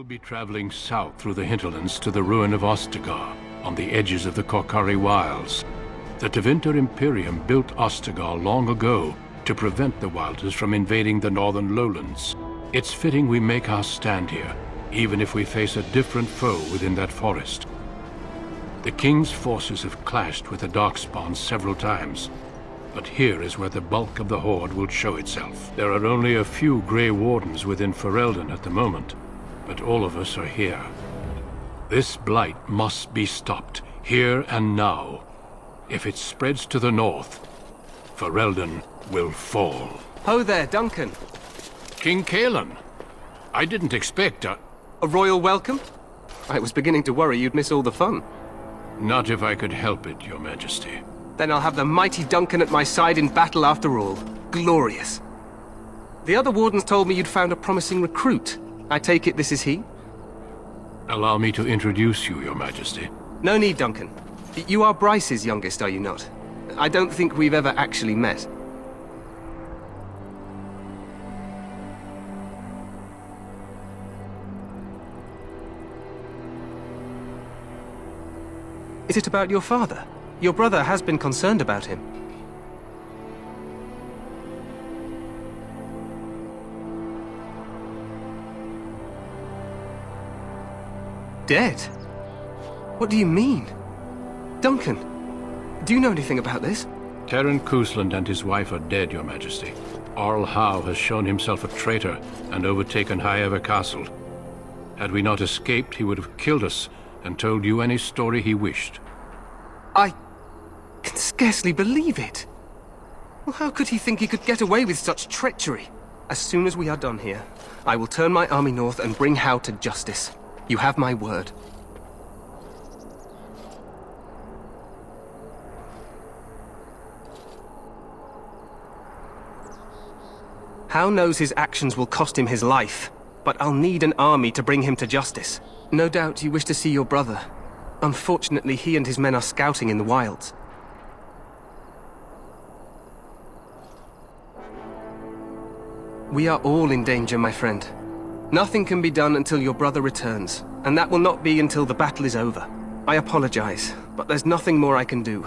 be traveling south through the hinterlands to the ruin of Ostagar, on the edges of the Korkari Wilds. The Tevinter Imperium built Ostagar long ago to prevent the Wilders from invading the northern lowlands. It's fitting we make our stand here, even if we face a different foe within that forest. The King's forces have clashed with the Darkspawn several times, but here is where the bulk of the Horde will show itself. There are only a few Grey Wardens within Ferelden at the moment, but all of us are here. This blight must be stopped, here and now. If it spreads to the north, Ferelden will fall. Ho there, Duncan. King Kaelan. I didn't expect a royal welcome? I was beginning to worry you'd miss all the fun. Not if I could help it, Your Majesty. Then I'll have the mighty Duncan at my side in battle after all. Glorious. The other Wardens told me you'd found a promising recruit. I take it this is he? Allow me to introduce you, Your Majesty. No need, Duncan. You are Bryce's youngest, are you not? I don't think we've ever actually met. Is it about your father? Your brother has been concerned about him. Dead? What do you mean? Duncan, do you know anything about this? Terran Cousland and his wife are dead, Your Majesty. Arl Howe has shown himself a traitor and overtaken Highever Castle. Had we not escaped, he would have killed us and told you any story he wished. I can scarcely believe it. Well, how could he think he could get away with such treachery? As soon as we are done here, I will turn my army north and bring Howe to justice. You have my word. Howe knows his actions will cost him his life, but I'll need an army to bring him to justice. No doubt you wish to see your brother. Unfortunately, he and his men are scouting in the wilds. We are all in danger, my friend. Nothing can be done until your brother returns, and that will not be until the battle is over. I apologize, but there's nothing more I can do.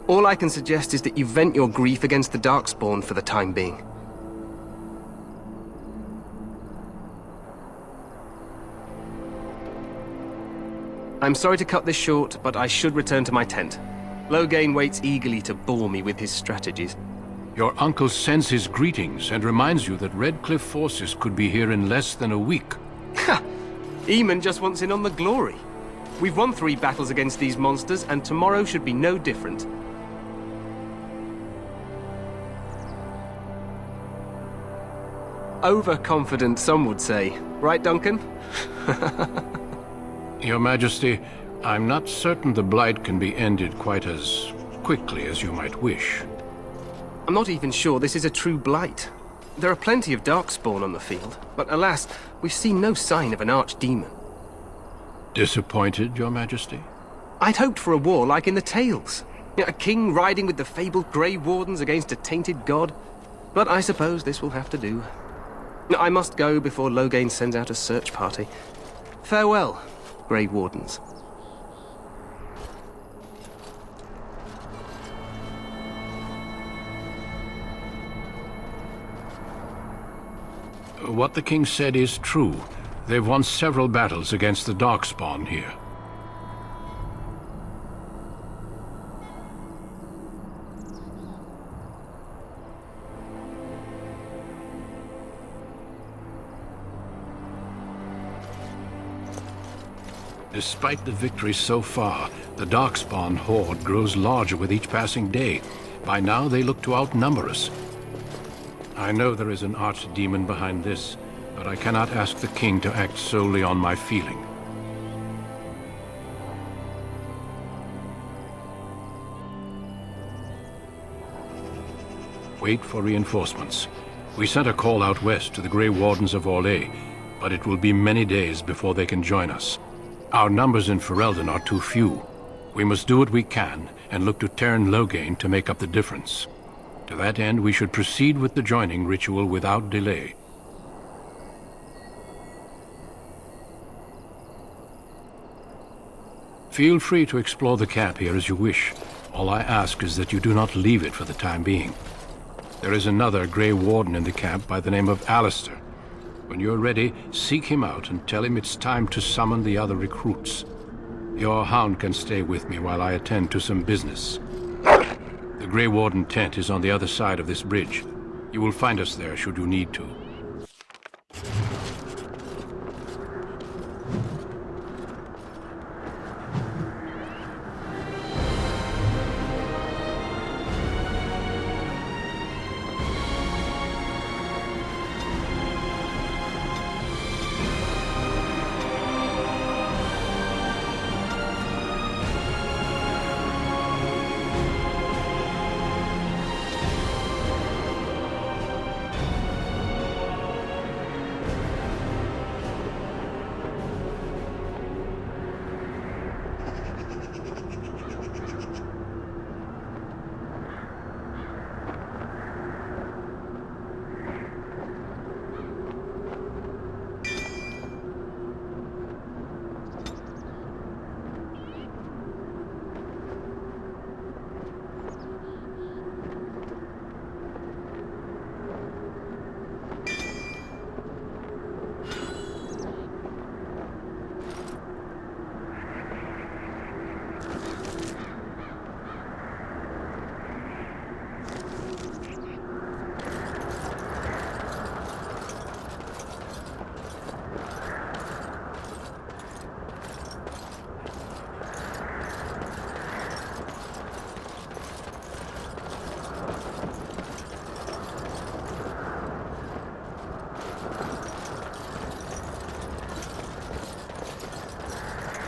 All I can suggest is that you vent your grief against the Darkspawn for the time being. I'm sorry to cut this short, but I should return to my tent. Loghain waits eagerly to bore me with his strategies. Your uncle sends his greetings and reminds you that Redcliffe forces could be here in less than a week. Ha! Eamon just wants in on the glory. We've won 3 battles against these monsters, and tomorrow should be no different. Overconfident, some would say. Right, Duncan? Your Majesty, I'm not certain the blight can be ended quite as quickly as you might wish. I'm not even sure this is a true blight. There are plenty of Darkspawn on the field, but alas, we've seen no sign of an archdemon. Disappointed, Your Majesty? I'd hoped for a war like in the tales. A king riding with the fabled Grey Wardens against a tainted god. But I suppose this will have to do. I must go before Loghain sends out a search party. Farewell, Grey Wardens. What the king said is true. They've won several battles against the Darkspawn here. Despite the victories so far, the Darkspawn horde grows larger with each passing day. By now, they look to outnumber us. I know there is an archdemon behind this, but I cannot ask the king to act solely on my feeling. Wait for reinforcements. We sent a call out west to the Grey Wardens of Orlais, but it will be many days before they can join us. Our numbers in Ferelden are too few. We must do what we can and look to Terran Loghain to make up the difference. To that end, we should proceed with the joining ritual without delay. Feel free to explore the camp here as you wish. All I ask is that you do not leave it for the time being. There is another Grey Warden in the camp by the name of Alistair. When you're ready, seek him out and tell him it's time to summon the other recruits. Your hound can stay with me while I attend to some business. The Grey Warden tent is on the other side of this bridge. You will find us there should you need to.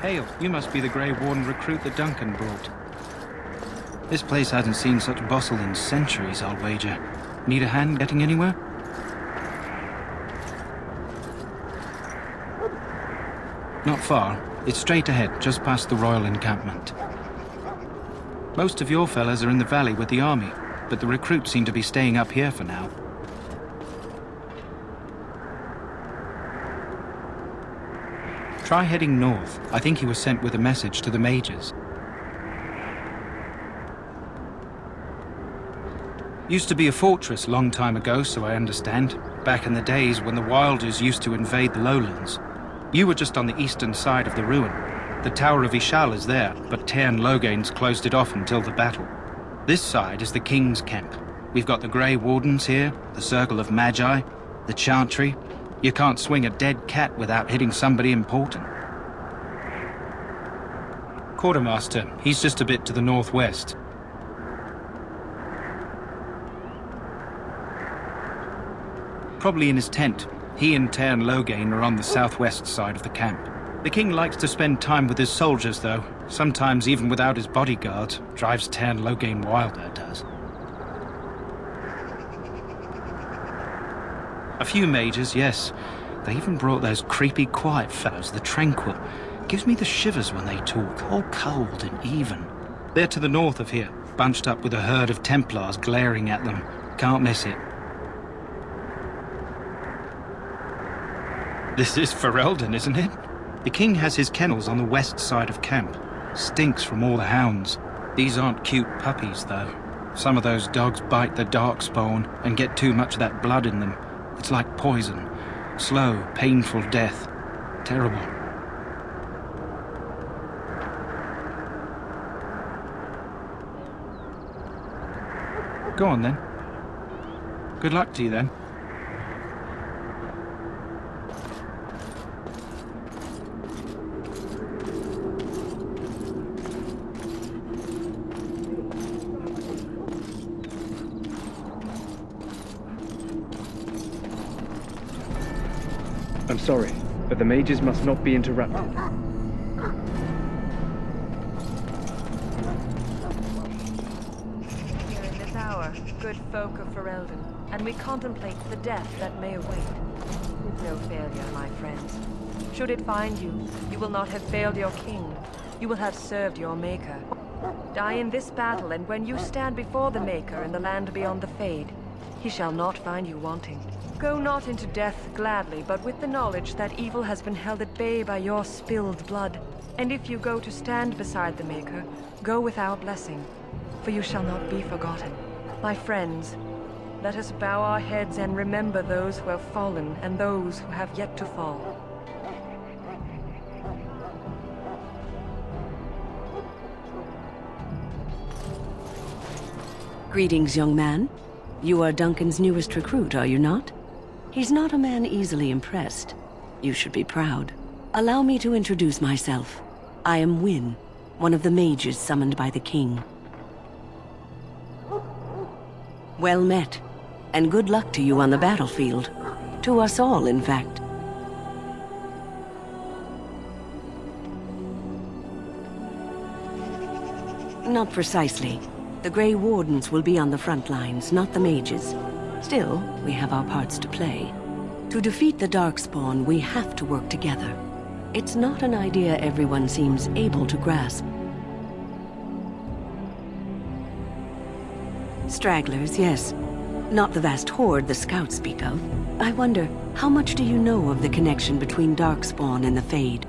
Hail, you must be the Grey Warden recruit that Duncan brought. This place hasn't seen such bustle in centuries, I'll wager. Need a hand getting anywhere? Not far. It's straight ahead, just past the royal encampment. Most of your fellas are in the valley with the army, but the recruits seem to be staying up here for now. Try heading north. I think he was sent with a message to the mages. Used to be a fortress long time ago, so I understand. Back in the days when the Wilders used to invade the lowlands. You were just on the eastern side of the ruin. The Tower of Ishal is there, but Tairn Logain's closed it off until the battle. This side is the King's camp. We've got the Grey Wardens here, the Circle of Magi, the Chantry. You can't swing a dead cat without hitting somebody important. Quartermaster, he's just a bit to the northwest. Probably in his tent. He and Tairn Logain are on the southwest side of the camp. The king likes to spend time with his soldiers, though. Sometimes even without his bodyguards. Drives Tairn Logain wild, that does. A few mages, yes. They even brought those creepy quiet fellows, the Tranquil. Gives me the shivers when they talk, all cold and even. They're to the north of here, bunched up with a herd of Templars glaring at them. Can't miss it. This is Ferelden, isn't it? The king has his kennels on the west side of camp. Stinks from all the hounds. These aren't cute puppies, though. Some of those dogs bite the darkspawn and get too much of that blood in them. It's like poison. Slow, painful death. Terrible. Go on, then. Good luck to you, then. I'm sorry, but the mages must not be interrupted. Here in this hour, good folk of Ferelden, and we contemplate the death that may await. No failure, my friends. Should it find you, you will not have failed your king. You will have served your maker. Die in this battle, and when you stand before the maker in the land beyond the Fade, he shall not find you wanting. Go not into death gladly, but with the knowledge that evil has been held at bay by your spilled blood. And if you go to stand beside the Maker, go with our blessing, for you shall not be forgotten. My friends, let us bow our heads and remember those who have fallen and those who have yet to fall. Greetings, young man. You are Duncan's newest recruit, are you not? He's not a man easily impressed. You should be proud. Allow me to introduce myself. I am Wynne, one of the mages summoned by the king. Well met, and good luck to you on the battlefield. To us all, in fact. Not precisely. The Grey Wardens will be on the front lines, not the mages. Still, we have our parts to play. To defeat the Darkspawn, we have to work together. It's not an idea everyone seems able to grasp. Stragglers, yes. Not the vast horde the scouts speak of. I wonder, how much do you know of the connection between Darkspawn and the Fade?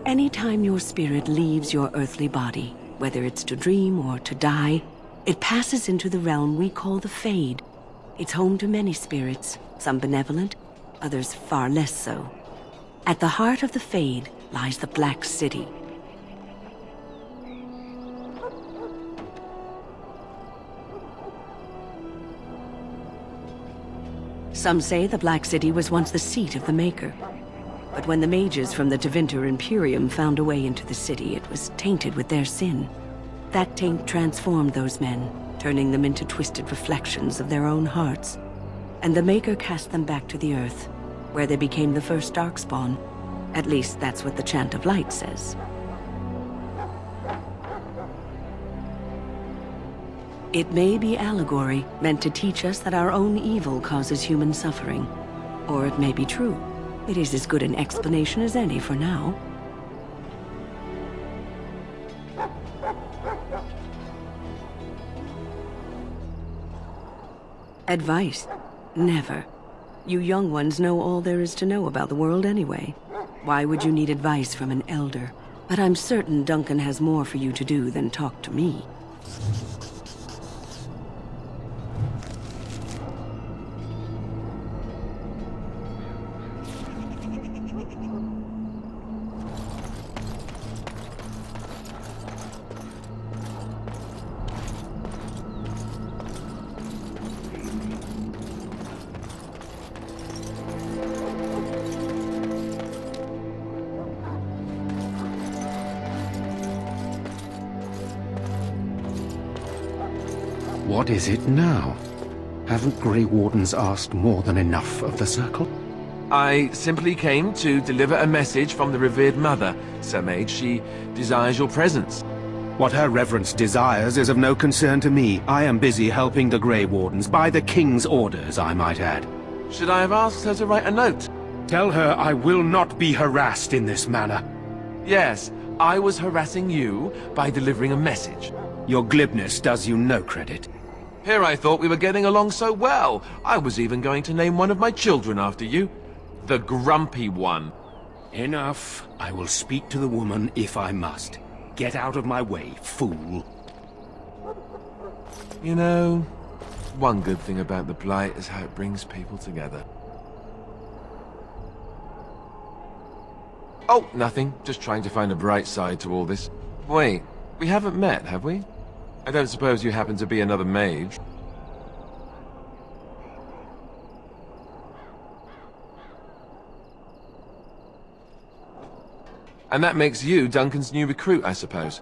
Anytime your spirit leaves your earthly body, whether it's to dream or to die, it passes into the realm we call the Fade. It's home to many spirits, some benevolent, others far less so. At the heart of the Fade lies the Black City. Some say the Black City was once the seat of the Maker. But when the mages from the Daveth Imperium found a way into the city, it was tainted with their sin. That taint transformed those men, turning them into twisted reflections of their own hearts. And the Maker cast them back to the earth, where they became the first Darkspawn. At least that's what the Chant of Light says. It may be allegory, meant to teach us that our own evil causes human suffering. Or it may be true. It is as good an explanation as any for now. Advice? Never. You young ones know all there is to know about the world anyway. Why would you need advice from an elder? But I'm certain Duncan has more for you to do than talk to me. What is it now? Haven't Grey Wardens asked more than enough of the Circle? I simply came to deliver a message from the revered mother, Sir Mage. She desires your presence. What her reverence desires is of no concern to me. I am busy helping the Grey Wardens, by the King's orders, I might add. Should I have asked her to write a note? Tell her I will not be harassed in this manner. Yes, I was harassing you by delivering a message. Your glibness does you no credit. Here I thought we were getting along so well. I was even going to name one of my children after you. The Grumpy One. Enough. I will speak to the woman if I must. Get out of my way, fool. You know, one good thing about the Blight is how it brings people together. Oh, nothing. Just trying to find a bright side to all this. Wait, we haven't met, have we? I don't suppose you happen to be another mage? And that makes you Duncan's new recruit, I suppose.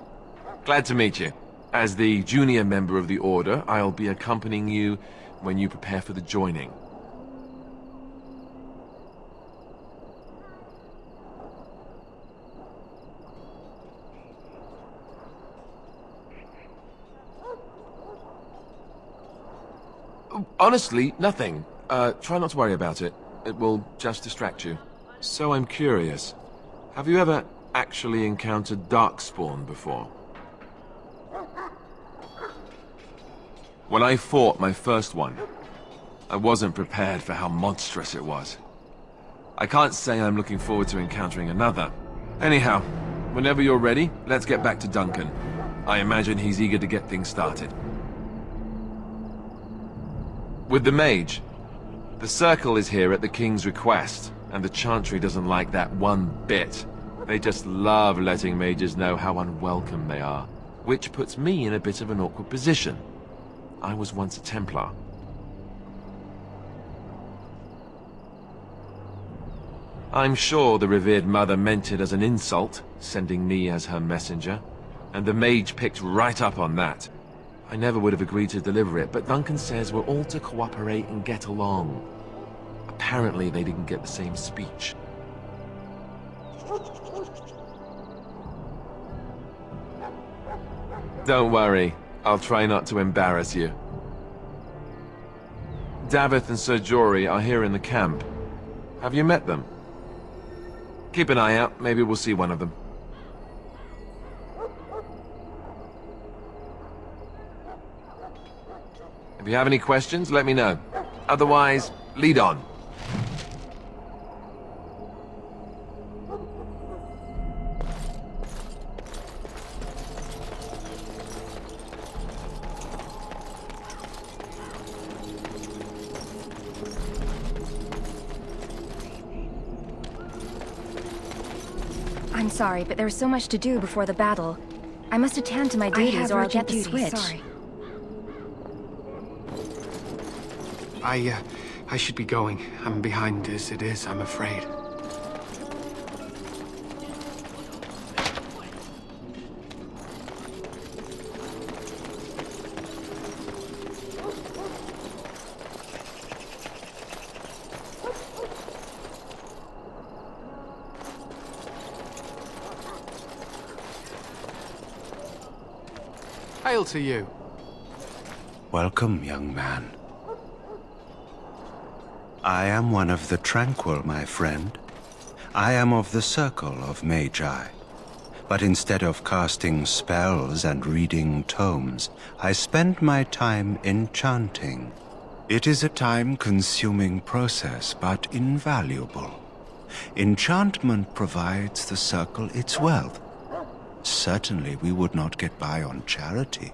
Glad to meet you. As the junior member of the Order, I'll be accompanying you when you prepare for the joining. Honestly, nothing. Try not to worry about it. It will just distract you. So I'm curious. Have you ever actually encountered Darkspawn before? When I fought my first one, I wasn't prepared for how monstrous it was. I can't say I'm looking forward to encountering another. Anyhow, whenever you're ready, let's get back to Duncan. I imagine he's eager to get things started. With the mage, the Circle is here at the King's request, and the Chantry doesn't like that one bit. They just love letting mages know how unwelcome they are, which puts me in a bit of an awkward position. I was once a Templar. I'm sure the revered mother meant it as an insult, sending me as her messenger, and the mage picked right up on that. I never would have agreed to deliver it, but Duncan says we're all to cooperate and get along. Apparently they didn't get the same speech. Don't worry, I'll try not to embarrass you. Daveth and Ser Jory are here in the camp. Have you met them? Keep an eye out, maybe we'll see one of them. If you have any questions, let me know. Otherwise, lead on. I'm sorry, but there's so much to do before the battle. I must attend to my duties or I'll get the switch. Sorry. I should be going. I'm behind as it is, I'm afraid. Hail to you. Welcome, young man. I am one of the Tranquil, my friend. I am of the Circle of Magi. But instead of casting spells and reading tomes, I spend my time enchanting. It is a time-consuming process, but invaluable. Enchantment provides the Circle its wealth. Certainly we would not get by on charity.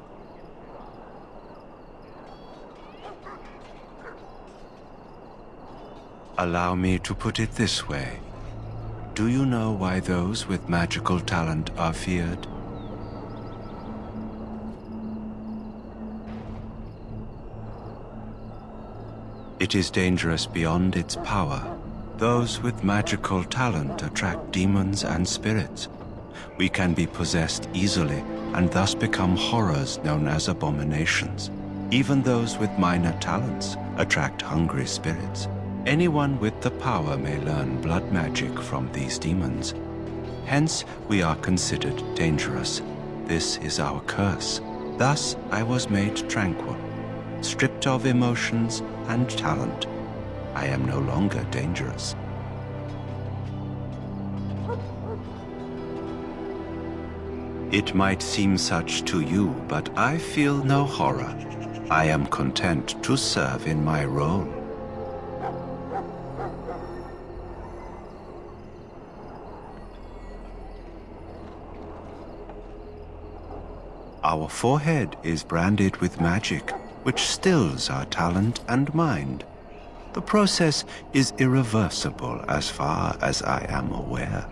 Allow me to put it this way. Do you know why those with magical talent are feared? It is dangerous beyond its power. Those with magical talent attract demons and spirits. We can be possessed easily and thus become horrors known as abominations. Even those with minor talents attract hungry spirits. Anyone with the power may learn blood magic from these demons. Hence, we are considered dangerous. This is our curse. Thus, I was made tranquil, stripped of emotions and talent. I am no longer dangerous. It might seem such to you, but I feel no horror. I am content to serve in my role. Our forehead is branded with magic, which stills our talent and mind. The process is irreversible as far as I am aware.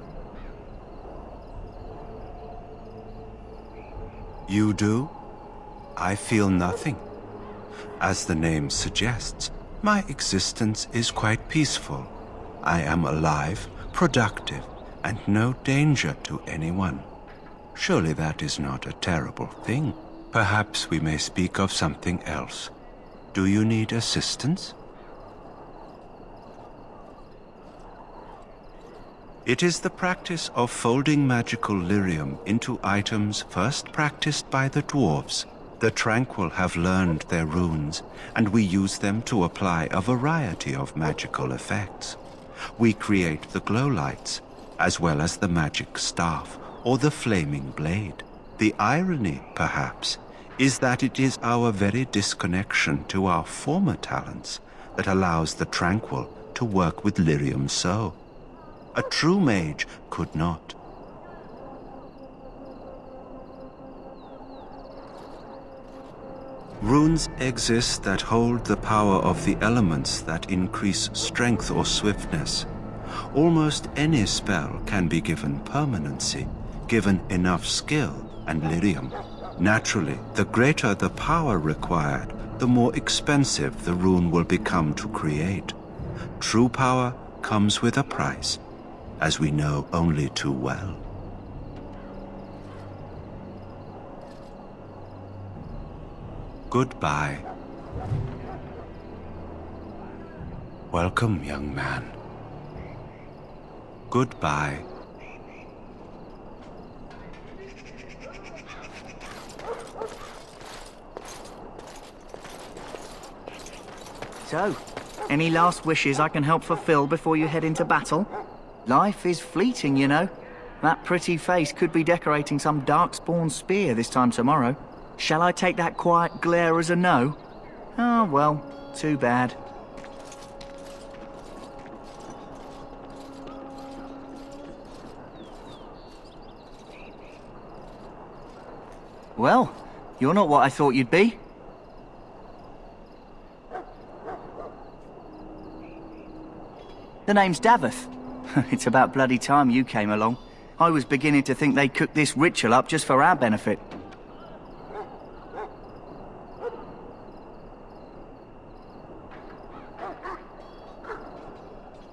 You do? I feel nothing. As the name suggests, my existence is quite peaceful. I am alive, productive, and no danger to anyone. Surely that is not a terrible thing. Perhaps we may speak of something else. Do you need assistance? It is the practice of folding magical lyrium into items first practiced by the dwarves. The Tranquil have learned their runes, and we use them to apply a variety of magical effects. We create the glow lights, as well as the magic staff, or the flaming blade. The irony, perhaps, is that it is our very disconnection to our former talents that allows the Tranquil to work with lyrium so. A true mage could not. Runes exist that hold the power of the elements that increase strength or swiftness. Almost any spell can be given permanency, given enough skill and lyrium. Naturally, the greater the power required, the more expensive the rune will become to create. True power comes with a price, as we know only too well. Goodbye. Welcome, young man. Goodbye. So, any last wishes I can help fulfill before you head into battle? Life is fleeting, you know. That pretty face could be decorating some darkspawn spear this time tomorrow. Shall I take that quiet glare as a no? Oh, well, too bad. Well, you're not what I thought you'd be. The name's Daveth. It's about bloody time you came along. I was beginning to think they cooked this ritual up just for our benefit.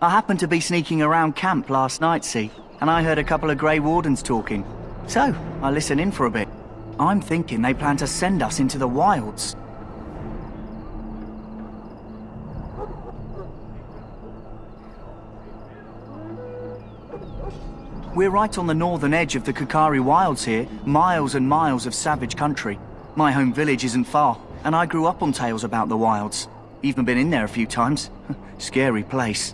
I happened to be sneaking around camp last night, see, and I heard a couple of Grey Wardens talking. So, I listened in for a bit. I'm thinking they plan to send us into the wilds. We're right on the northern edge of the Kokari Wilds here, miles and miles of savage country. My home village isn't far, and I grew up on tales about the wilds. Even been in there a few times. Scary place.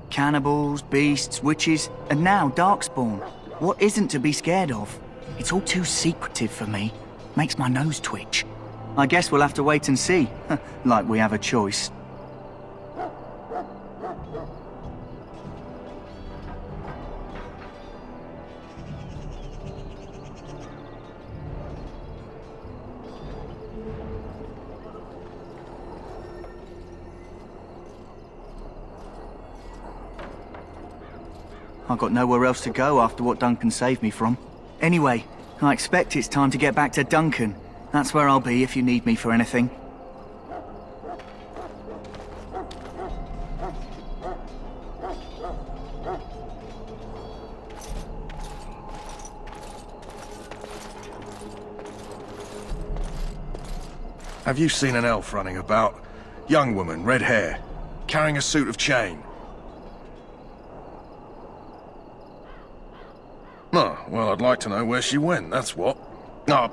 Cannibals, beasts, witches, and now darkspawn. What isn't to be scared of? It's all too secretive for me. Makes my nose twitch. I guess we'll have to wait and see, like we have a choice. I've got nowhere else to go after what Duncan saved me from. Anyway, I expect it's time to get back to Duncan. That's where I'll be if you need me for anything. Have you seen an elf running about? Young woman, red hair, carrying a suit of chain. Oh, well, I'd like to know where she went, that's what. Oh,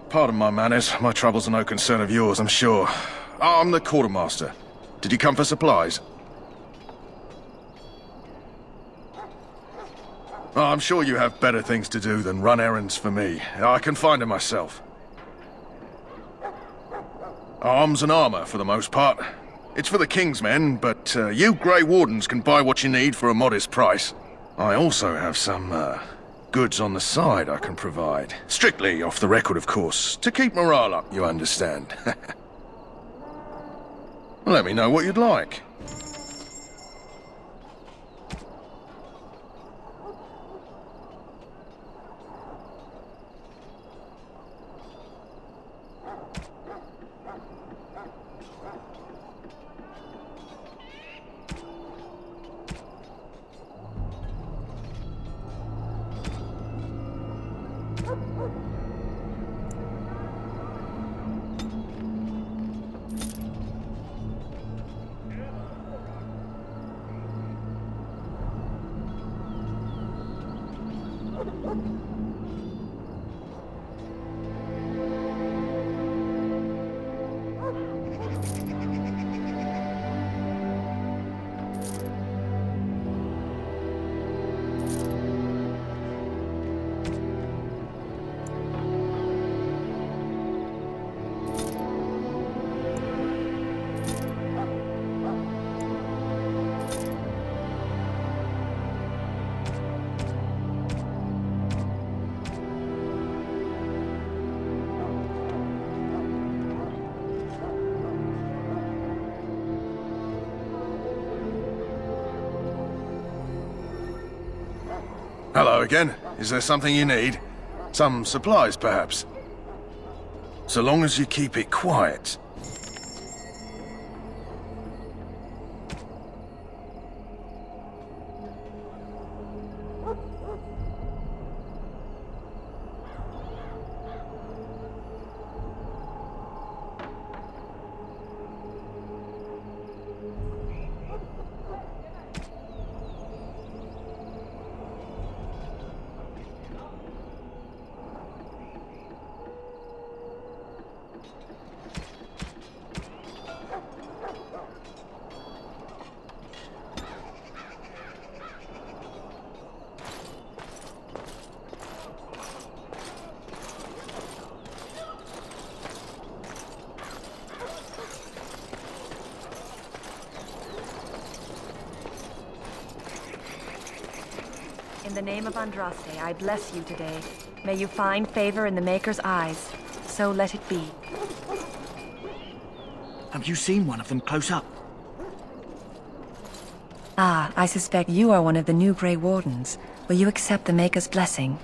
pardon my manners. My troubles are no concern of yours, I'm sure. Oh, I'm the quartermaster. Did you come for supplies? Oh, I'm sure you have better things to do than run errands for me. I can find them myself. Arms and armor, for the most part. It's for the King's men, but you Grey Wardens can buy what you need for a modest price. I also have some, goods on the side I can provide. Strictly off the record, of course. To keep morale up, you understand. Let me know what you'd like. Hello again. Is there something you need? Some supplies, perhaps? So long as you keep it quiet. In the name of Andraste, I bless you today. May you find favor in the Maker's eyes. So let it be. Have you seen one of them close up? Ah, I suspect you are one of the new Grey Wardens. Will you accept the Maker's blessing?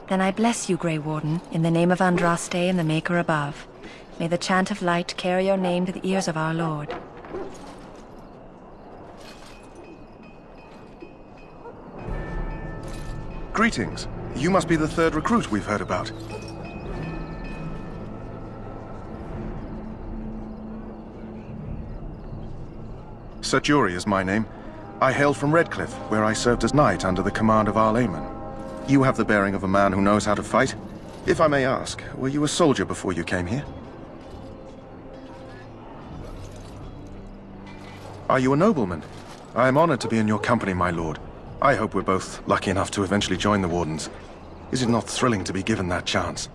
Then I bless you, Grey Warden, in the name of Andraste and the Maker above. May the chant of light carry your name to the ears of our Lord. Greetings. You must be the third recruit we've heard about. Ser Jory is my name. I hail from Redcliffe, where I served as knight under the command of Arl Aemon. You have the bearing of a man who knows how to fight. If I may ask, were you a soldier before you came here? Are you a nobleman? I am honored to be in your company, my lord. I hope we're both lucky enough to eventually join the Wardens. Is it not thrilling to be given that chance?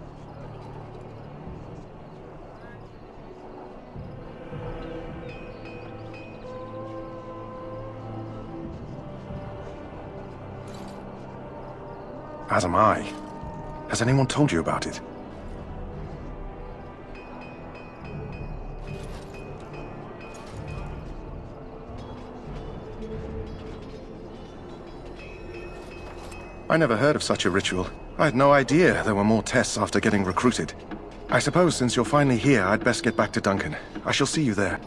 As am I. Has anyone told you about it? I never heard of such a ritual. I had no idea there were more tests after getting recruited. I suppose since you're finally here, I'd best get back to Duncan. I shall see you there.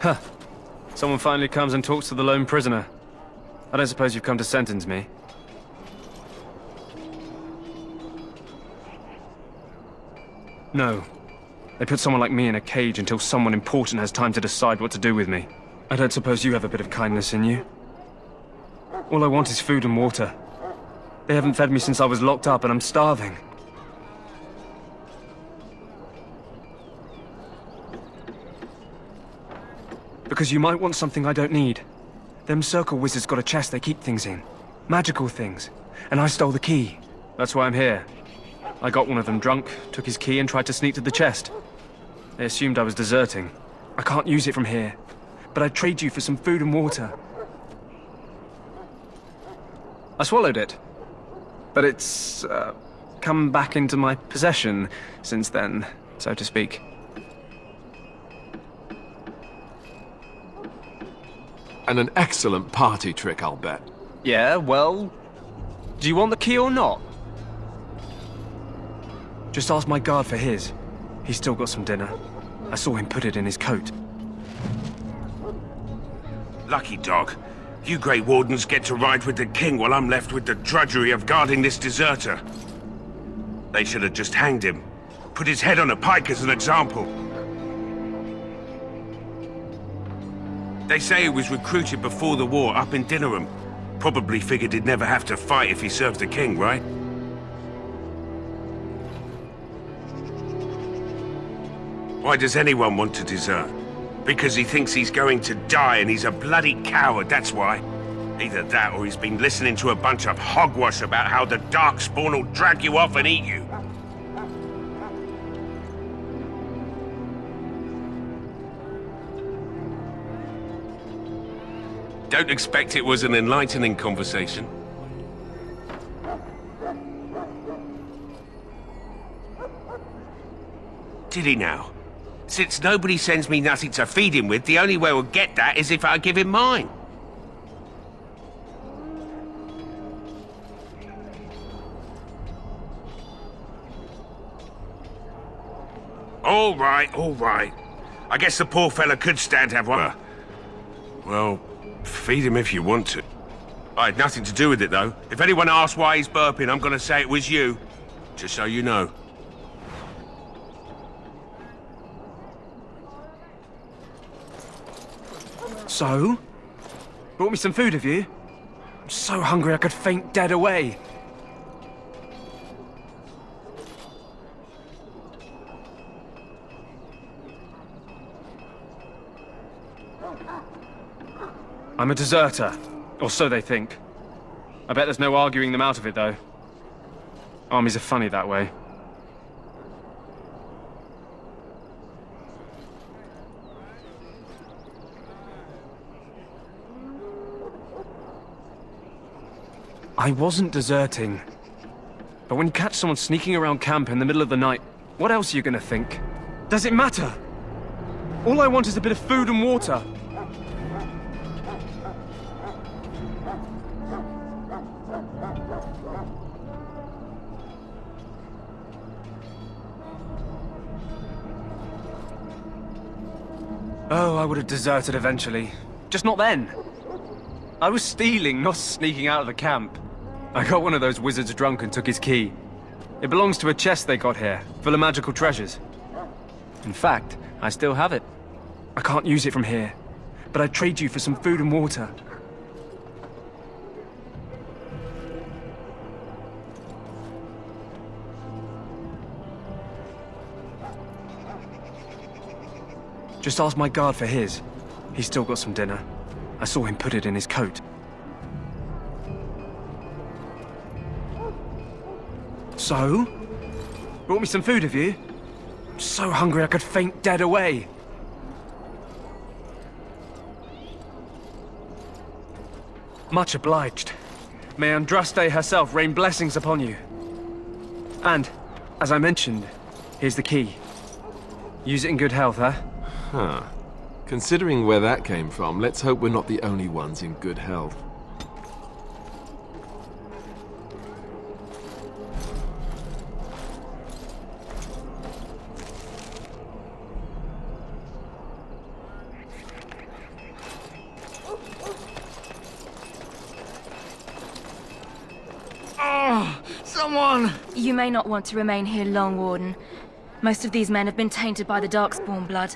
Huh. Someone finally comes and talks to the lone prisoner. I don't suppose you've come to sentence me. No. They put someone like me in a cage until someone important has time to decide what to do with me. I don't suppose you have a bit of kindness in you? All I want is food and water. They haven't fed me since I was locked up and I'm starving. Because you might want something I don't need. Them circle wizards got a chest they keep things in. Magical things. And I stole the key. That's why I'm here. I got one of them drunk, took his key and tried to sneak to the chest. They assumed I was deserting. I can't use it from here. But I'd trade you for some food and water. I swallowed it. But it's, come back into my possession since then, so to speak. And an excellent party trick, I'll bet. Yeah, well... Do you want the key or not? Just ask my guard for his. He's still got some dinner. I saw him put it in his coat. Lucky dog. You Grey Wardens get to ride with the king while I'm left with the drudgery of guarding this deserter. They should have just hanged him. Put his head on a pike as an example. They say he was recruited before the war up in Dinnerham. Probably figured he'd never have to fight if he served the king, right? Why does anyone want to desert? Because he thinks he's going to die and he's a bloody coward, that's why. Either that or he's been listening to a bunch of hogwash about how the Darkspawn will drag you off and eat you. Don't expect it was an enlightening conversation. Did he now? Since nobody sends me nothing to feed him with, the only way we'll get that is if I give him mine. All right, all right. I guess the poor fella could stand to have one. Well, feed him if you want to. I had nothing to do with it, though. If anyone asks why he's burping, I'm gonna say it was you. Just so you know. So? Brought me some food, have you? I'm so hungry I could faint dead away. I'm a deserter, or so they think. I bet there's no arguing them out of it, though. Armies are funny that way. I wasn't deserting. But when you catch someone sneaking around camp in the middle of the night, what else are you gonna think? Does it matter? All I want is a bit of food and water. Oh, I would have deserted eventually. Just not then. I was stealing, not sneaking out of the camp. I got one of those wizards drunk and took his key. It belongs to a chest they got here, full of magical treasures. In fact, I still have it. I can't use it from here, but I'd trade you for some food and water. Just ask my guard for his. He's still got some dinner. I saw him put it in his coat. So? Brought me some food, have you? I'm so hungry I could faint dead away. Much obliged. May Andraste herself rain blessings upon you. And, as I mentioned, here's the key. Use it in good health, huh? Huh. Considering where that came from, let's hope we're not the only ones in good health. Oh, someone! You may not want to remain here long, Warden. Most of these men have been tainted by the Darkspawn blood.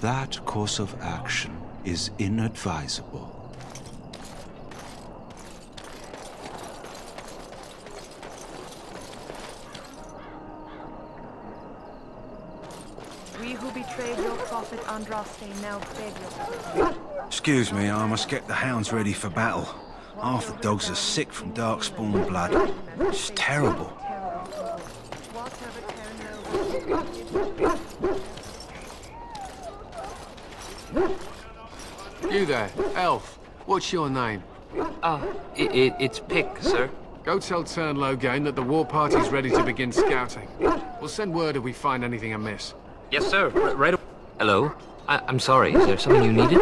That course of action is inadvisable. We who betrayed your prophet Andraste now beg your pardon. Excuse me, I must get the hounds ready for battle. Half the dogs are sick from Darkspawn blood. It's terrible. You there, elf. What's your name? It's Pick, sir. Go tell Turnlogane that the war party's ready to begin scouting. We'll send word if we find anything amiss. Yes, sir. Right away. Hello? I'm sorry. Is there something you needed?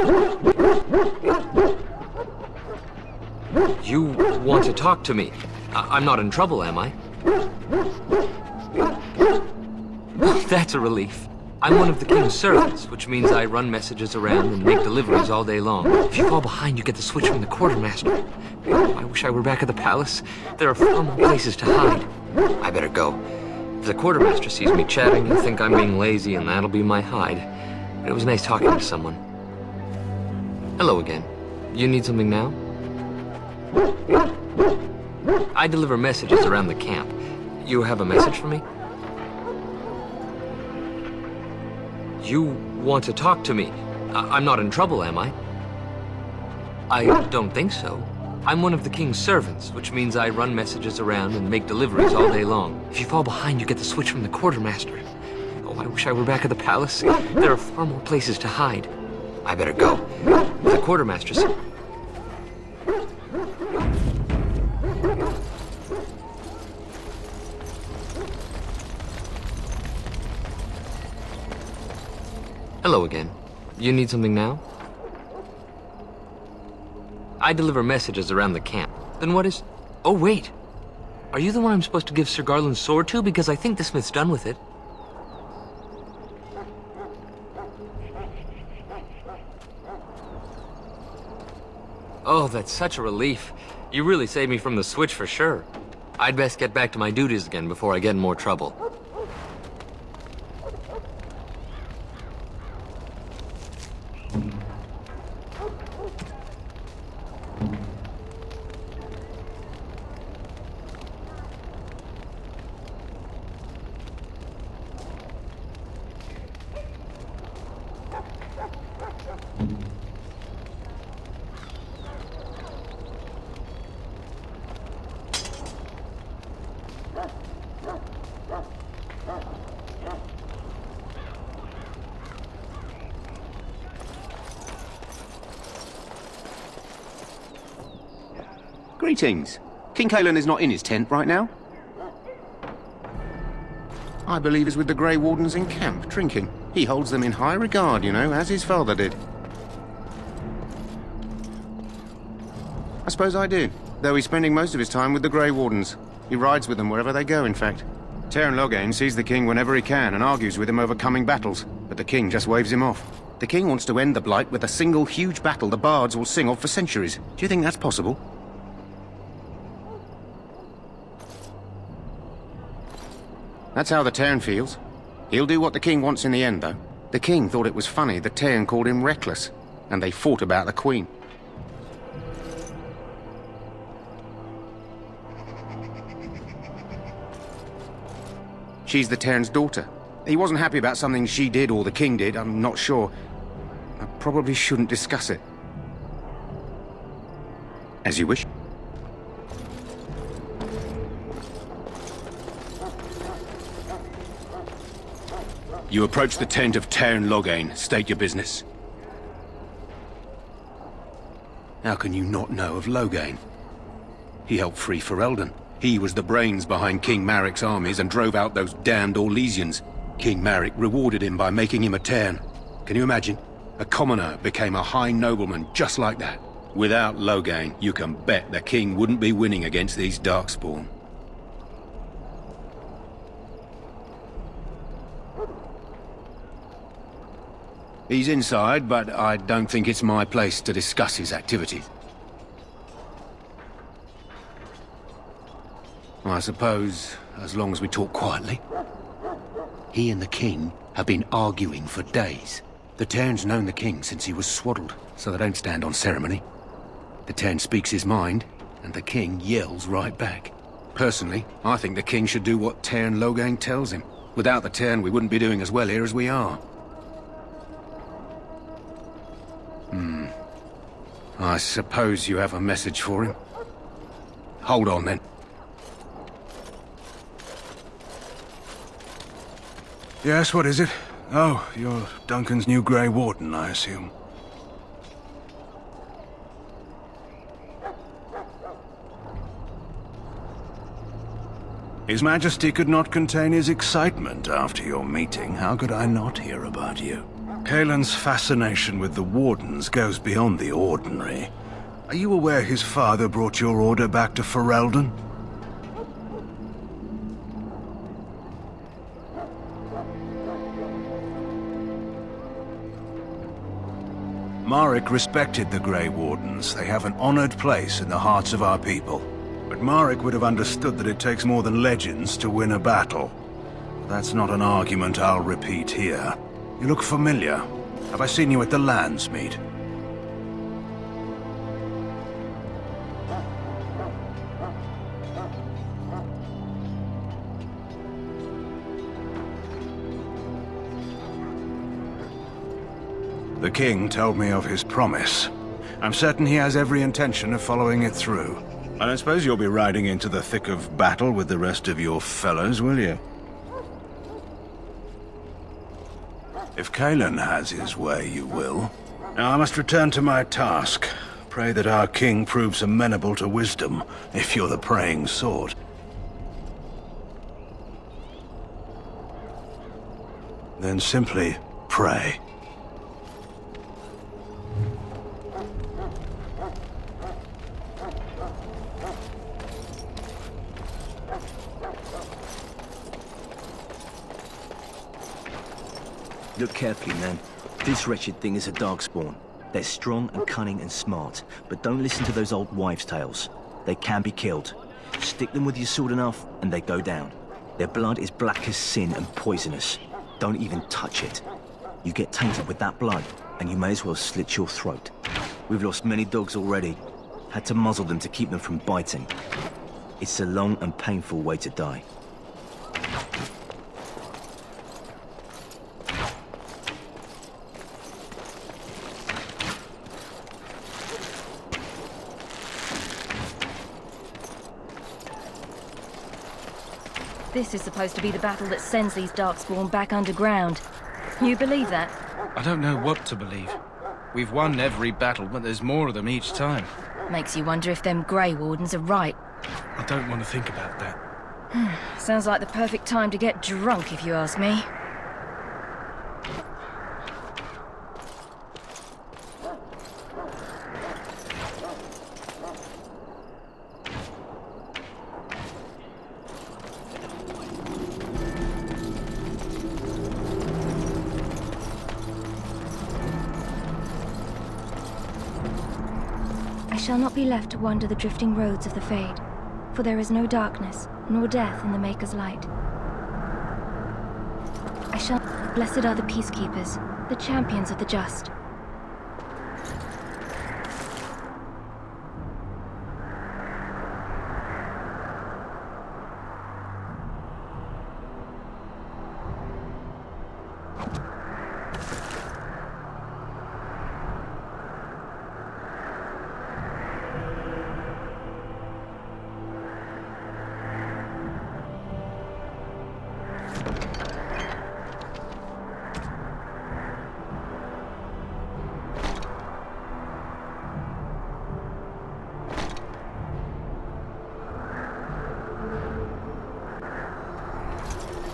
You want to talk to me? I'm not in trouble, am I? That's a relief. I'm one of the king's servants, which means I run messages around and make deliveries all day long. If you fall behind, you get the switch from the quartermaster. I wish I were back at the palace. There are far more places to hide. I better go. If the quartermaster sees me chatting, he'll think I'm being lazy, and that'll be my hide. It was nice talking to someone. Hello again. You need something now? I deliver messages around the camp. You have a message for me? You want to talk to me? I'm not in trouble, am I? I don't think so. I'm one of the king's servants, which means I run messages around and make deliveries all day long. If you fall behind, you get the switch from the quartermaster. Oh, I wish I were back at the palace. There are far more places to hide. I better go. The quartermaster said... Hello again. You need something now? I deliver messages around the camp. Then what is... Oh, wait. Are you the one I'm supposed to give Sir Garland's sword to? Because I think the smith's done with it. Oh, that's such a relief. You really saved me from the switch for sure. I'd best get back to my duties again before I get in more trouble. Greetings. King Kaelan is not in his tent right now. I believe he's with the Grey Wardens in camp, drinking. He holds them in high regard, you know, as his father did. I suppose I do, though he's spending most of his time with the Grey Wardens. He rides with them wherever they go, in fact. Teyrn Loghain sees the king whenever he can and argues with him over coming battles, but the king just waves him off. The king wants to end the Blight with a single huge battle the bards will sing of for centuries. Do you think that's possible? That's how the Teyrn feels. He'll do what the king wants in the end, though. The king thought it was funny that Teyrn called him reckless, and they fought about the queen. She's the Teyrn's daughter. He wasn't happy about something she did or the king did, I'm not sure. I probably shouldn't discuss it. As you wish. You approach the tent of Teyrn Loghain. State your business. How can you not know of Loghain? He helped free Ferelden. He was the brains behind King Maric's armies and drove out those damned Orlesians. King Maric rewarded him by making him a Teyrn. Can you imagine? A commoner became a high nobleman just like that. Without Loghain, you can bet the king wouldn't be winning against these Darkspawn. He's inside, but I don't think it's my place to discuss his activities. I suppose, as long as we talk quietly. He and the king have been arguing for days. The Teyrn's known the king since he was swaddled, so they don't stand on ceremony. The Teyrn speaks his mind, and the king yells right back. Personally, I think the king should do what Teyrn Loghain tells him. Without the Teyrn, we wouldn't be doing as well here as we are. I suppose you have a message for him. Hold on, then. Yes, what is it? Oh, you're Duncan's new Grey Warden, I assume. His Majesty could not contain his excitement after your meeting. How could I not hear about you? Kaelan's fascination with the Wardens goes beyond the ordinary. Are you aware his father brought your order back to Ferelden? Maric respected the Grey Wardens. They have an honored place in the hearts of our people. But Maric would have understood that it takes more than legends to win a battle. That's not an argument I'll repeat here. You look familiar. Have I seen you at the lands meet? The king told me of his promise. I'm certain he has every intention of following it through. I don't suppose you'll be riding into the thick of battle with the rest of your fellows, will you? If Cailan has his way, you will. Now I must return to my task. Pray that our king proves amenable to wisdom, if you're the praying sort. Then simply pray. Look carefully, man. This wretched thing is a darkspawn. They're strong and cunning and smart, but don't listen to those old wives' tales. They can be killed. Stick them with your sword enough, and they go down. Their blood is black as sin and poisonous. Don't even touch it. You get tainted with that blood, and you may as well slit your throat. We've lost many dogs already. Had to muzzle them to keep them from biting. It's a long and painful way to die. This is supposed to be the battle that sends these darkspawn back underground. You believe that? I don't know what to believe. We've won every battle, but there's more of them each time. Makes you wonder if them Grey Wardens are right. I don't want to think about that. Sounds like the perfect time to get drunk, if you ask me. I shall not be left to wander the drifting roads of the Fade, for there is no darkness, nor death in the Maker's light. I shall... Blessed are the peacekeepers, the champions of the just.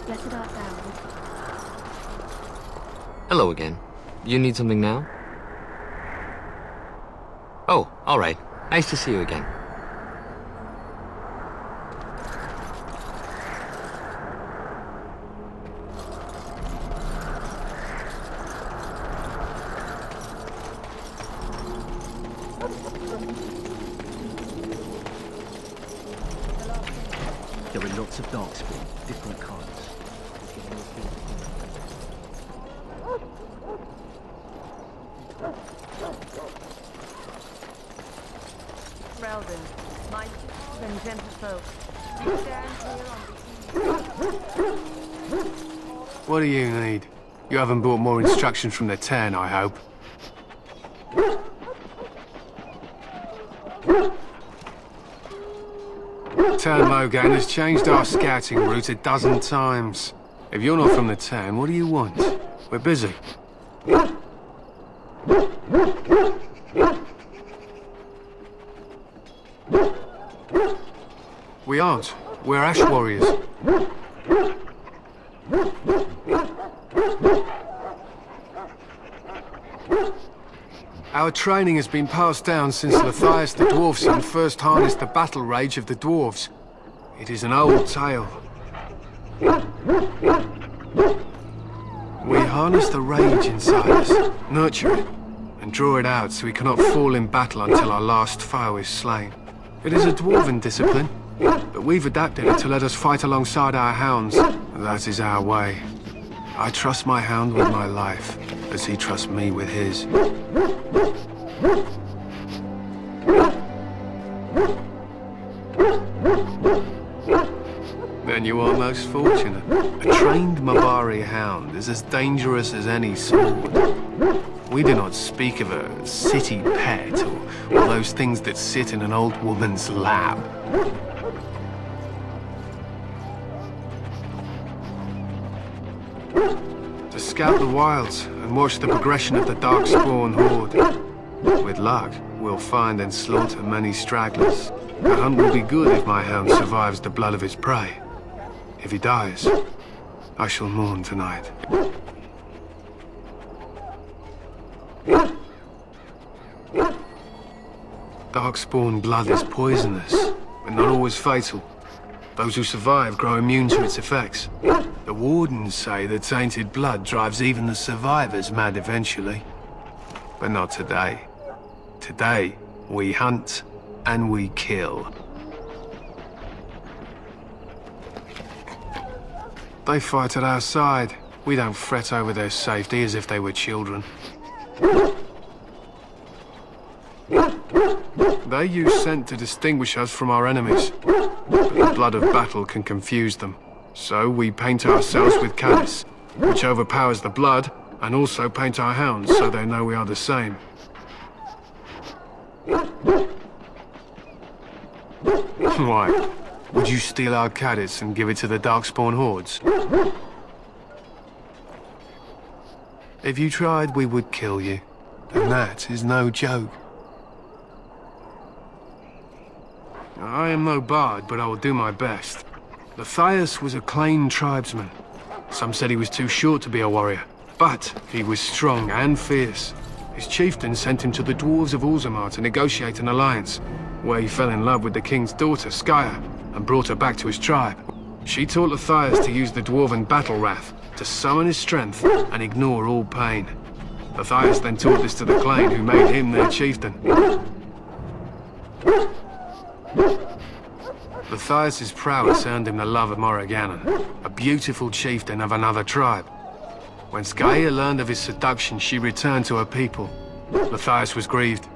Blessed art thou. Hello again. You need something now? Oh, all right. Nice to see you again. There are lots of darkspawn, different kinds. Reldon, my and gentlefolk, you stand here on the... What do you need? You haven't brought more instructions from the town, I hope. Town Logan has changed our scouting route a dozen times. If you're not from the town, what do you want? We're busy. We aren't. We're Ash Warriors. Our training has been passed down since Matthias the Dwarfson first harnessed the battle rage of the dwarves. It is an old tale. We harness the rage inside us, nurture it, and draw it out so we cannot fall in battle until our last foe is slain. It is a dwarven discipline, but we've adapted it to let us fight alongside our hounds. That is our way. I trust my hound with my life, as he trusts me with his. Then you are most fortunate. A trained Mabari Hound is as dangerous as any sword. We do not speak of a city pet or those things that sit in an old woman's lap. To scout the wilds and watch the progression of the Darkspawn horde. With luck, we'll find and slaughter many stragglers. The hunt will be good if my hound survives the blood of his prey. If he dies, I shall mourn tonight. Darkspawn blood is poisonous, but not always fatal. Those who survive grow immune to its effects. The Wardens say that tainted blood drives even the survivors mad eventually. But not today. Today, we hunt and we kill. They fight at our side. We don't fret over their safety as if they were children. They use scent to distinguish us from our enemies, but the blood of battle can confuse them. So we paint ourselves with caddis, which overpowers the blood, and also paint our hounds so they know we are the same. Why? Would you steal our caddis and give it to the Darkspawn hordes? If you tried, we would kill you, and that is no joke. I am no bard, but I will do my best. Matthias was a Clane tribesman. Some said he was too short to be a warrior, but he was strong and fierce. His chieftain sent him to the dwarves of Orzammar to negotiate an alliance, where he fell in love with the king's daughter, Skya, and brought her back to his tribe. She taught Matthias to use the dwarven battle wrath to summon his strength and ignore all pain. Matthias then taught this to the Clane, who made him their chieftain. Matthias's prowess earned him the love of Morrigannon, a beautiful chieftain of another tribe. When Skya learned of his seduction, she returned to her people. Matthias was grieved.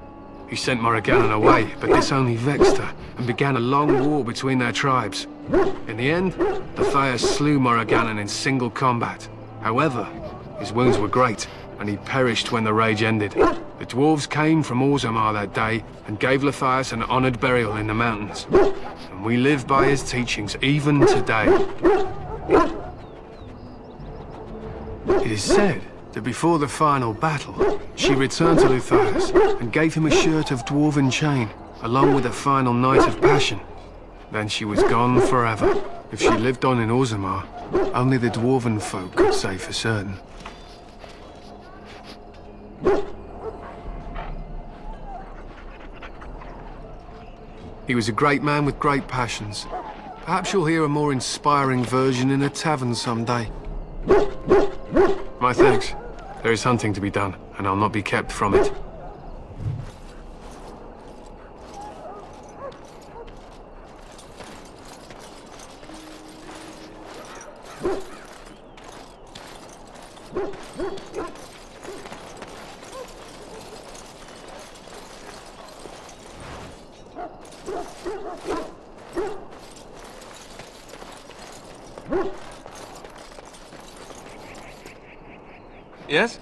He sent Morrigannon away, but this only vexed her, and began a long war between their tribes. In the end, Matthias slew Morrigannon in single combat. However, his wounds were great, and he perished when the rage ended. The dwarves came from Orzammar that day, and gave Matthias an honored burial in the mountains. And we live by his teachings even today. It is said that before the final battle, she returned to Matthias and gave him a shirt of dwarven chain, along with a final night of passion. Then she was gone forever. If she lived on in Orzammar, only the dwarven folk could say for certain. He was a great man with great passions. Perhaps you'll hear a more inspiring version in a tavern someday. My thanks. There is hunting to be done, and I'll not be kept from it. Yes?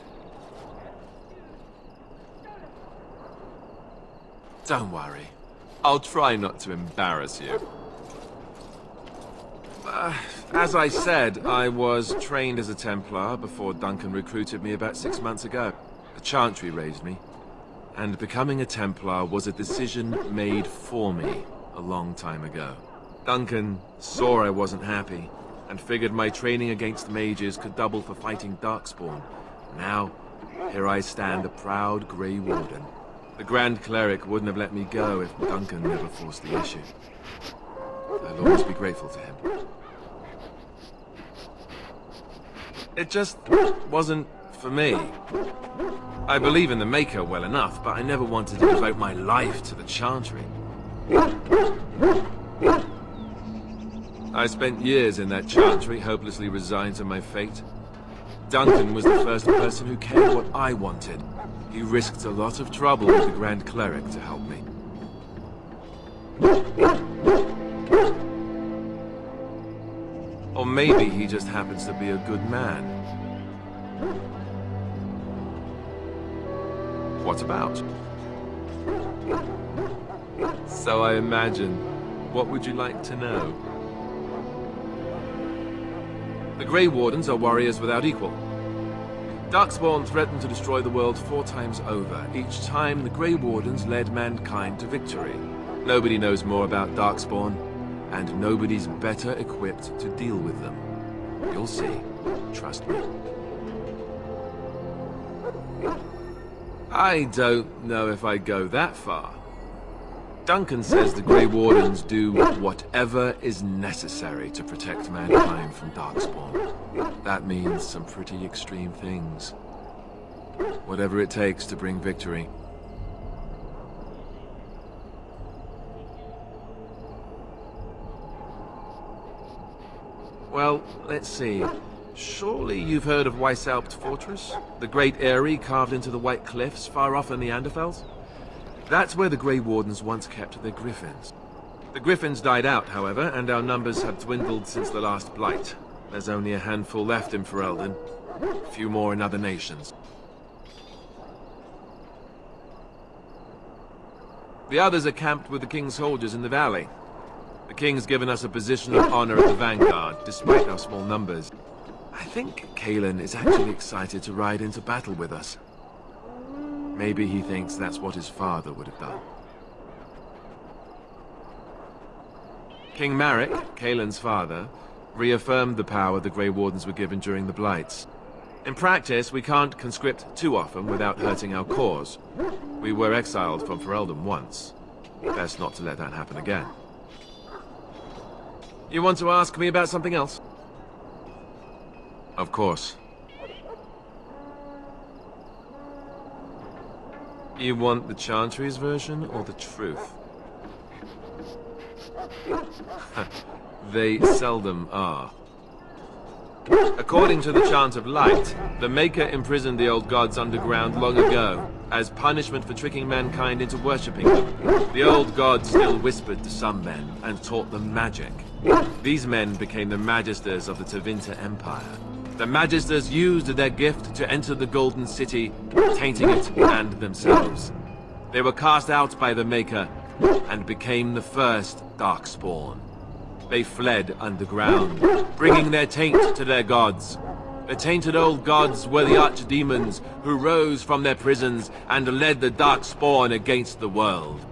Don't worry. I'll try not to embarrass you. As I said, I was trained as a Templar before Duncan recruited me about 6 months ago. A Chantry raised me. And becoming a Templar was a decision made for me a long time ago. Duncan saw I wasn't happy, and figured my training against mages could double for fighting Darkspawn. Now, here I stand, a proud Grey Warden. The Grand Cleric wouldn't have let me go if Duncan never forced the issue. I'll always be grateful to him. It just wasn't for me. I believe in the Maker well enough, but I never wanted to devote my life to the Chantry. I spent years in that Chantry, hopelessly resigned to my fate. Duncan was the first person who cared what I wanted. He risked a lot of trouble with the Grand Cleric to help me. Or maybe he just happens to be a good man. What about? So I imagine. What would you like to know? The Grey Wardens are warriors without equal. Darkspawn threatened to destroy the world 4 times over. Each time, the Grey Wardens led mankind to victory. Nobody knows more about Darkspawn, and nobody's better equipped to deal with them. You'll see. Trust me. I don't know if I'd go that far. Duncan says the Grey Wardens do whatever is necessary to protect mankind from Darkspawn. That means some pretty extreme things. Whatever it takes to bring victory. Well, let's see. Surely you've heard of Weishaupt Fortress? The great eyrie carved into the White Cliffs far off in the Anderfels? That's where the Grey Wardens once kept their griffins. The griffins died out, however, and our numbers have dwindled since the last blight. There's only a handful left in Ferelden. A few more in other nations. The others are camped with the King's soldiers in the valley. The King's given us a position of honor at the vanguard, despite our small numbers. I think Cailan is actually excited to ride into battle with us. Maybe he thinks that's what his father would have done. King Marek, Cailan's father, reaffirmed the power the Grey Wardens were given during the Blights. In practice, we can't conscript too often without hurting our cause. We were exiled from Ferelden once. Best not to let that happen again. You want to ask me about something else? Of course. You want the Chantry's version or the truth? They seldom are. According to the Chant of Light, the Maker imprisoned the old gods underground long ago, as punishment for tricking mankind into worshipping them. The old gods still whispered to some men and taught them magic. These men became the Magisters of the Tevinter Empire. The Magisters used their gift to enter the Golden City, tainting it and themselves. They were cast out by the Maker and became the first Darkspawn. They fled underground, bringing their taint to their gods. The tainted old gods were the archdemons who rose from their prisons and led the Darkspawn against the world.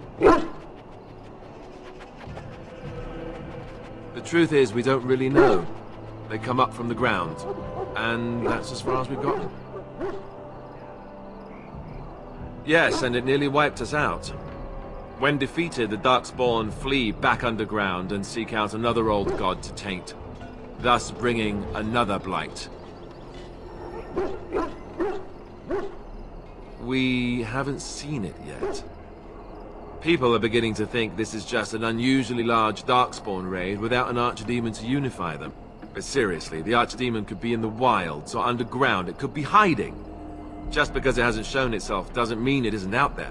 The truth is, we don't really know. They come up from the ground, and that's as far as we've gotten. Yes, and it nearly wiped us out. When defeated, the Darkspawn flee back underground and seek out another old god to taint, thus bringing another blight. We haven't seen it yet. People are beginning to think this is just an unusually large Darkspawn raid without an archdemon to unify them. But seriously, the archdemon could be in the wilds or underground. It could be hiding. Just because it hasn't shown itself doesn't mean it isn't out there.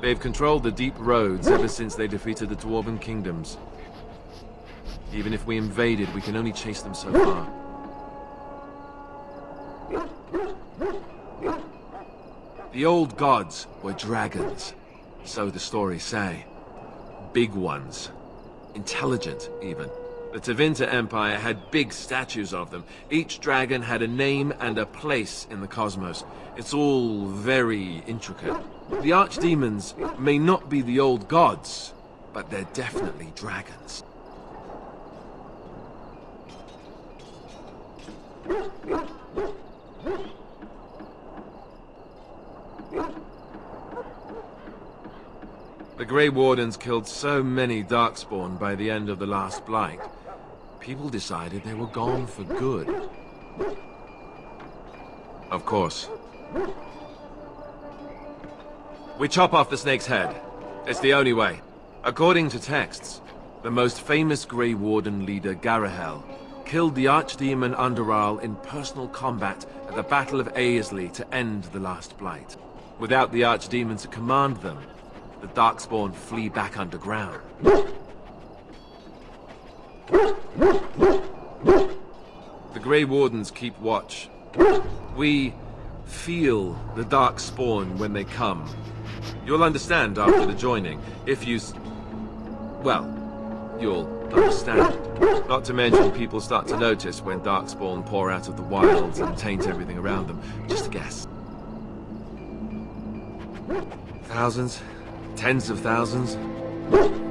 They've controlled the deep roads ever since they defeated the Dwarven kingdoms. Even if we invaded, we can only chase them so far. The old gods were dragons, so the stories say. Big ones. Intelligent, even. The Tevinter Empire had big statues of them. Each dragon had a name and a place in the cosmos. It's all very intricate. The archdemons may not be the old gods, but they're definitely dragons. The Grey Wardens killed so many Darkspawn by the end of the last Blight. People decided they were gone for good. Of course. We chop off the snake's head. It's the only way. According to texts, The most famous Grey Warden leader, Garahel, killed the Archdemon Underarl in personal combat at the Battle of Aesley to end the Last Blight. Without the Archdemon to command them, the Darkspawn flee back underground. The Grey Wardens keep watch. We feel the Darkspawn when they come. You'll understand after the joining, if you well, you'll understand. Not to mention people start to notice when Darkspawn pour out of the wilds and taint everything around them. Just a guess. Thousands? Tens of thousands?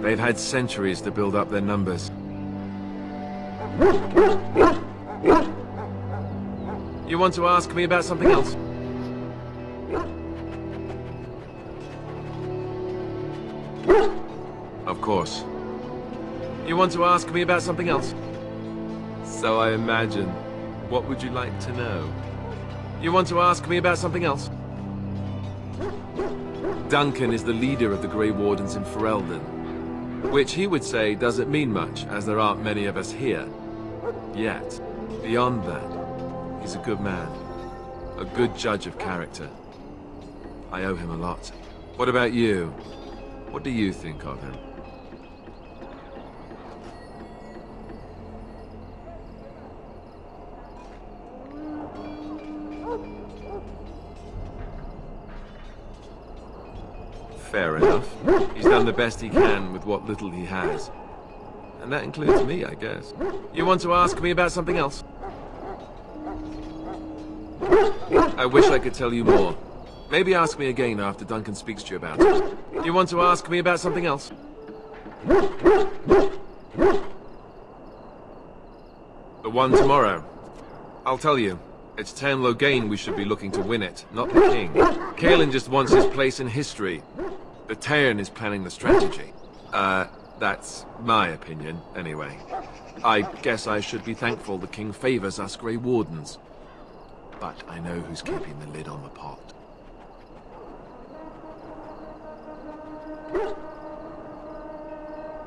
They've had centuries to build up their numbers. You want to ask me about something else? Of course. You want to ask me about something else? So I imagine. What would you like to know? You want to ask me about something else? Duncan is the leader of the Grey Wardens in Ferelden, which he would say doesn't mean much, as there aren't many of us here. Yet, beyond that, he's a good man. A good judge of character. I owe him a lot. What about you? What do you think of him? Fair enough. He's done the best he can with what little he has. And that includes me, I guess. You want to ask me about something else? I wish I could tell you more. Maybe ask me again after Duncan speaks to you about it. You want to ask me about something else? The one tomorrow. I'll tell you. It's Tern Loghain we should be looking to win it, not the king. Caelan just wants his place in history. The Tern is planning the strategy. That's my opinion, anyway. I guess I should be thankful the king favors us Grey Wardens. But I know who's keeping the lid on the pot.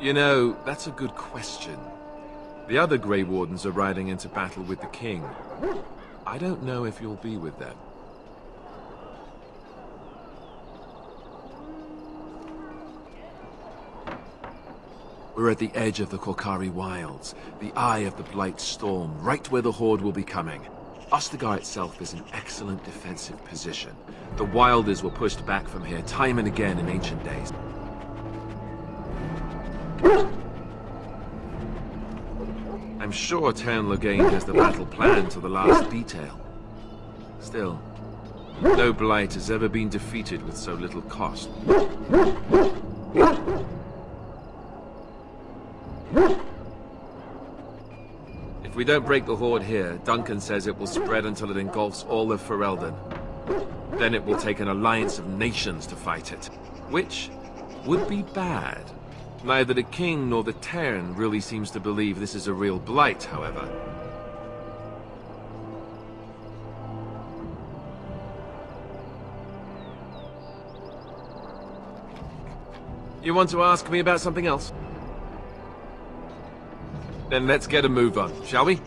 You know, that's a good question. The other Grey Wardens are riding into battle with the king. I don't know if you'll be with them. We're at the edge of the Korkari Wilds, the eye of the Blight Storm, right where the Horde will be coming. Ostagar itself is an excellent defensive position. The Wilders were pushed back from here time and again in ancient days. I'm sure Tern Loghain has the battle planned to the last detail. Still, no Blight has ever been defeated with so little cost. If we don't break the Horde here, Duncan says it will spread until it engulfs all of Ferelden. Then it will take an alliance of nations to fight it, which would be bad. Neither the king nor the Tern really seems to believe this is a real blight, however. You want to ask me about something else? Then let's get a move on, shall we?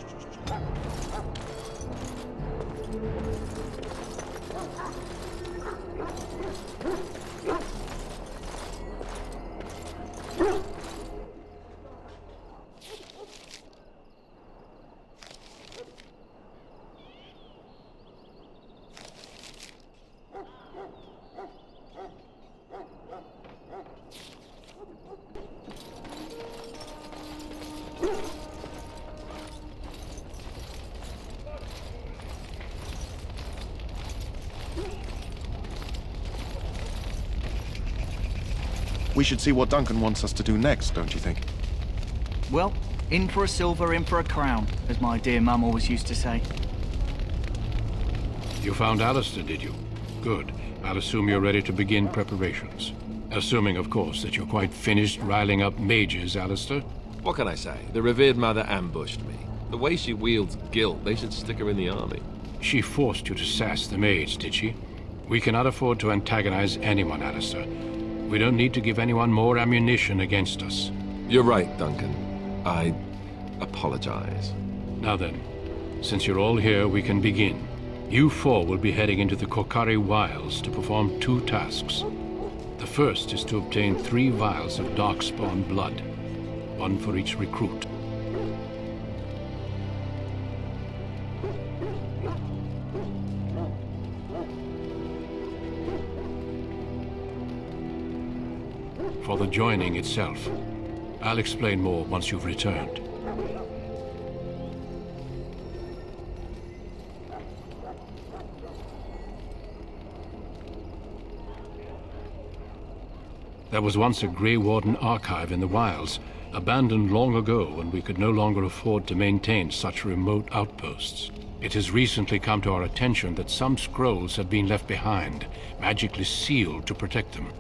We should see what Duncan wants us to do next, don't you think? Well, in for a silver, in for a crown, as my dear mum always used to say. You found Alistair, did you? Good. I'll assume you're ready to begin preparations. Assuming, of course, that you're quite finished riling up mages, Alistair. What can I say? The revered mother ambushed me. The way she wields guilt, they should stick her in the army. She forced you to sass the mage, did she? We cannot afford to antagonize anyone, Alistair. We don't need to give anyone more ammunition against us. You're right, Duncan. I apologize. Now then, since you're all here, we can begin. You four will be heading into the Kokari Wilds to perform 2 tasks. The first is to obtain 3 vials of darkspawn blood, 1 for each recruit. For the joining itself, I'll explain more once you've returned. There was once a Grey Warden archive in the wilds, abandoned long ago when we could no longer afford to maintain such remote outposts. It has recently come to our attention that some scrolls have been left behind, magically sealed to protect them.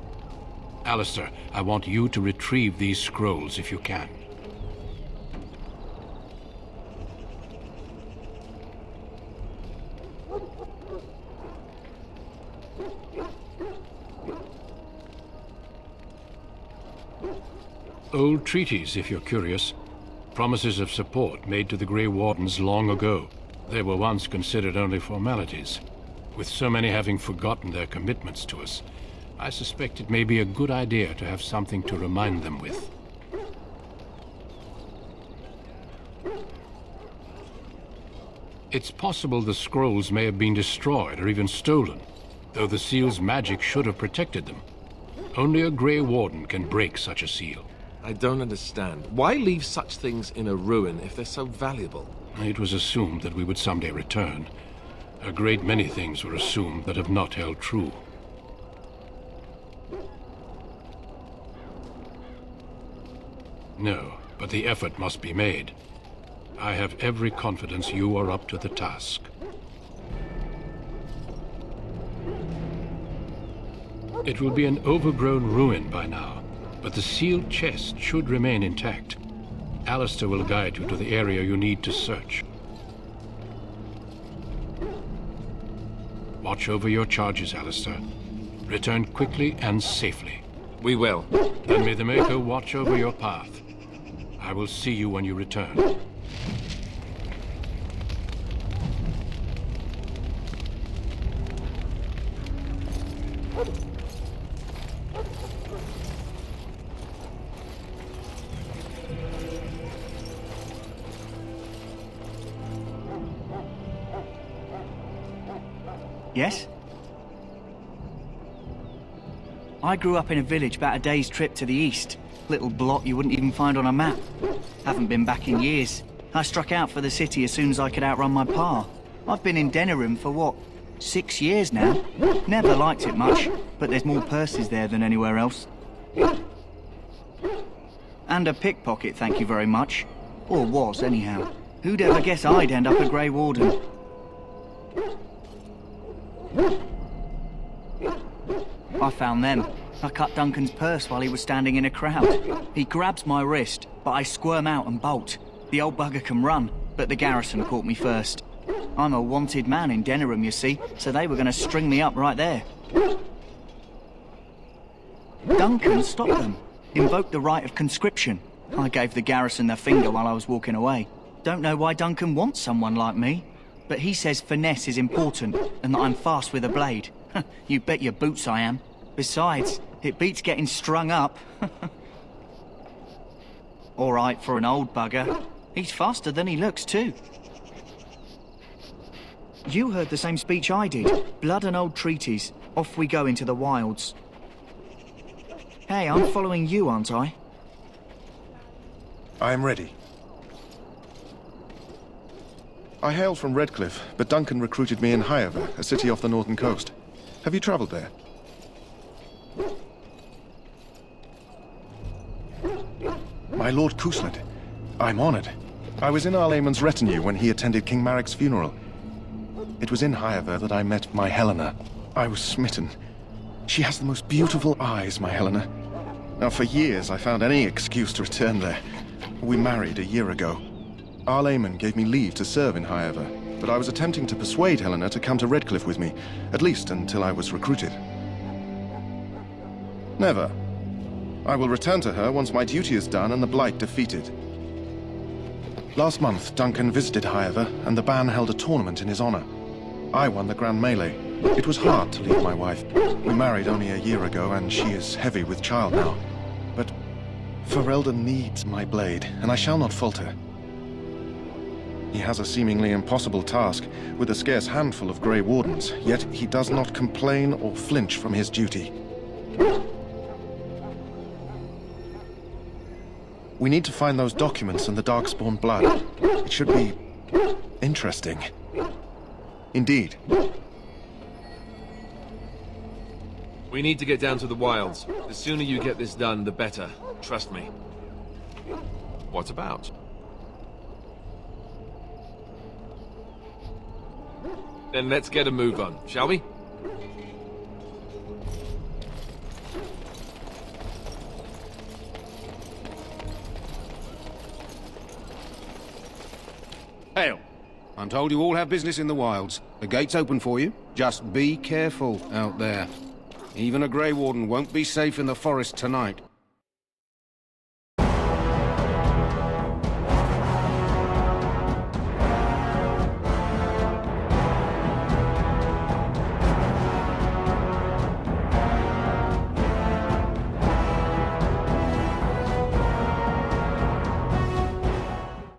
Alistair, I want you to retrieve these scrolls if you can. Old treaties, if you're curious. Promises of support made to the Grey Wardens long ago. They were once considered only formalities. With so many having forgotten their commitments to us, I suspect it may be a good idea to have something to remind them with. It's possible the scrolls may have been destroyed or even stolen, though the seal's magic should have protected them. Only a Grey Warden can break such a seal. I don't understand. Why leave such things in a ruin if they're so valuable? It was assumed that we would someday return. A great many things were assumed that have not held true. No, but the effort must be made. I have every confidence you are up to the task. It will be an overgrown ruin by now, but the sealed chest should remain intact. Alistair will guide you to the area you need to search. Watch over your charges, Alistair. Return quickly and safely. We will. Then may the Maker watch over your path. I will see you when you return. Yes? I grew up in a village about a day's trip to the east. Little blot you wouldn't even find on a map. Haven't been back in years. I struck out for the city as soon as I could outrun my pa. I've been in Denerim for what, 6 years now? Never liked it much, but there's more purses there than anywhere else. And a pickpocket, thank you very much. Or was, anyhow. Who'd ever guess I'd end up a Grey Warden? I found them. I cut Duncan's purse while he was standing in a crowd. He grabs my wrist, but I squirm out and bolt. The old bugger can run, but the garrison caught me first. I'm a wanted man in Denerim, you see, so they were going to string me up right there. Duncan stopped them. Invoked the right of conscription. I gave the garrison the finger while I was walking away. Don't know why Duncan wants someone like me, but he says finesse is important and that I'm fast with a blade. You bet your boots I am. Besides, it beats getting strung up. All right for an old bugger. He's faster than he looks, too. You heard the same speech I did. Blood and old treaties. Off we go into the wilds. Hey, I'm following you, aren't I? I am ready. I hail from Redcliffe, but Duncan recruited me in Hyaver, a city off the northern coast. Have you traveled there? My Lord Couslet, I'm honored. I was in Arlayman's retinue when he attended King Marek's funeral. It was in Hyaver that I met my Helena. I was smitten. She has the most beautiful eyes, my Helena. Now, for years, I found any excuse to return there. We married a year ago. Arlayman gave me leave to serve in Hyaver, but I was attempting to persuade Helena to come to Redcliffe with me, at least until I was recruited. Never. I will return to her once my duty is done and the Blight defeated. Last month, Duncan visited Hyther, and the band held a tournament in his honor. I won the Grand Melee. It was hard to leave my wife. We married only a year ago, and she is heavy with child now. But Ferelden needs my blade, and I shall not falter. He has a seemingly impossible task, with a scarce handful of Grey Wardens, yet he does not complain or flinch from his duty. We need to find those documents and the Darkspawn blood. It should be interesting. Indeed. We need to get down to the wilds. The sooner you get this done, the better. Trust me. What about? Then let's get a move on, shall we? Hail. I'm told you all have business in the wilds. The gate's open for you. Just be careful out there. Even a Grey Warden won't be safe in the forest tonight.